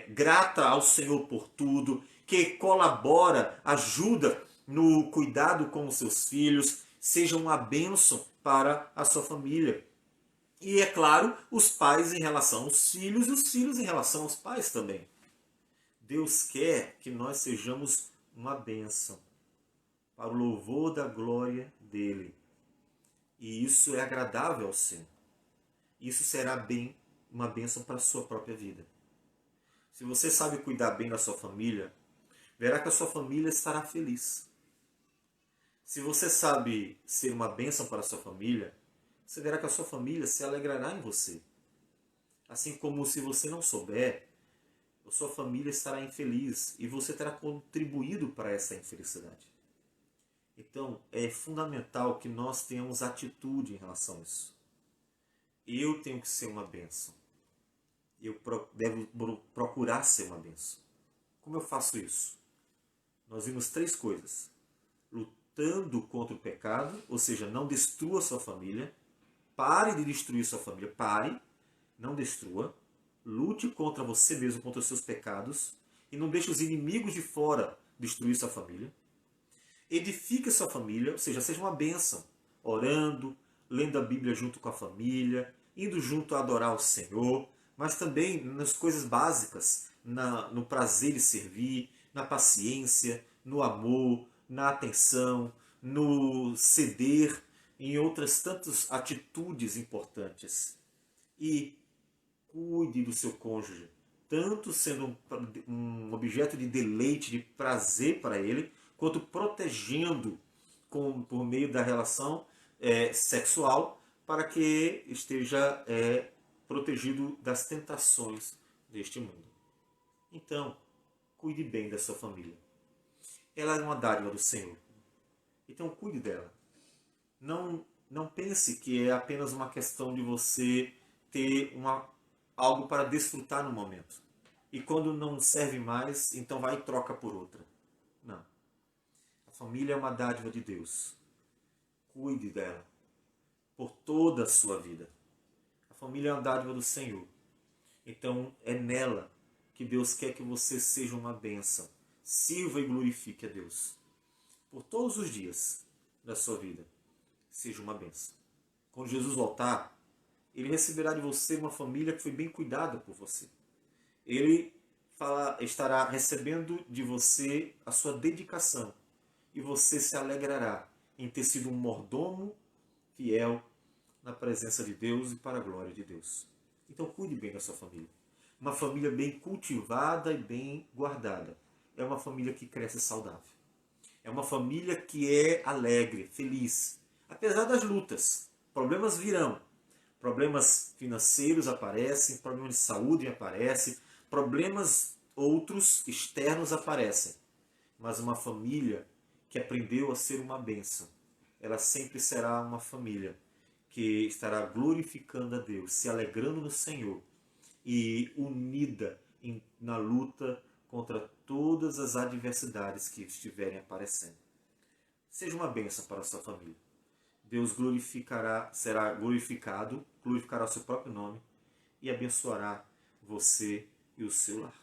grata ao Senhor por tudo, que colabora, ajuda no cuidado com os seus filhos, seja uma bênção para a sua família. E é claro, os pais em relação aos filhos e os filhos em relação aos pais também. Deus quer que nós sejamos uma bênção para o louvor da glória dele. E isso é agradável ao Senhor. Isso será bem uma bênção para a sua própria vida. Se você sabe cuidar bem da sua família, verá que a sua família estará feliz. Se você sabe ser uma bênção para a sua família, você verá que a sua família se alegrará em você. Assim como se você não souber, a sua família estará infeliz e você terá contribuído para essa infelicidade. Então, é fundamental que nós tenhamos atitude em relação a isso. Eu tenho que ser uma bênção. Eu devo procurar ser uma bênção. Como eu faço isso? Nós vimos 3 coisas. Lutando contra o pecado, ou seja, não destrua sua família. Pare de destruir sua família. Pare, não destrua. Lute contra você mesmo, contra os seus pecados. E não deixe os inimigos de fora destruir sua família. Edifique sua família, ou seja uma bênção. Orando, lendo a Bíblia junto com a família, indo junto a adorar o Senhor, mas também nas coisas básicas, no prazer de servir, na paciência, no amor, na atenção, no ceder, em outras tantas atitudes importantes. E cuide do seu cônjuge, tanto sendo um objeto de deleite, de prazer para ele, quanto protegendo por meio da relação sexual, para que esteja protegido das tentações deste mundo. Então, cuide bem da sua família. Ela é uma dádiva do Senhor. Então, cuide dela. Não pense que é apenas uma questão de você ter algo para desfrutar no momento. E quando não serve mais, então vai e troca por outra. Não. A família é uma dádiva de Deus. Cuide dela por toda a sua vida. A família é uma dádiva do Senhor. Então é nela que Deus quer que você seja uma bênção. Sirva e glorifique a Deus. Por todos os dias da sua vida, seja uma bênção. Quando Jesus voltar, Ele receberá de você uma família que foi bem cuidada por você. Ele estará recebendo de você a sua dedicação. E você se alegrará em ter sido um mordomo fiel na presença de Deus e para a glória de Deus. Então cuide bem da sua família. Uma família bem cultivada e bem guardada é uma família que cresce saudável. É uma família que é alegre, feliz. Apesar das lutas, problemas virão. Problemas financeiros aparecem, problemas de saúde aparecem, problemas outros externos aparecem. Mas uma família que aprendeu a ser uma bênção, ela sempre será uma família que estará glorificando a Deus, se alegrando no Senhor e unida na luta contra todas as adversidades que estiverem aparecendo. Seja uma bênção para a sua família. Deus glorificará, será glorificado, glorificará o seu próprio nome e abençoará você e o seu lar.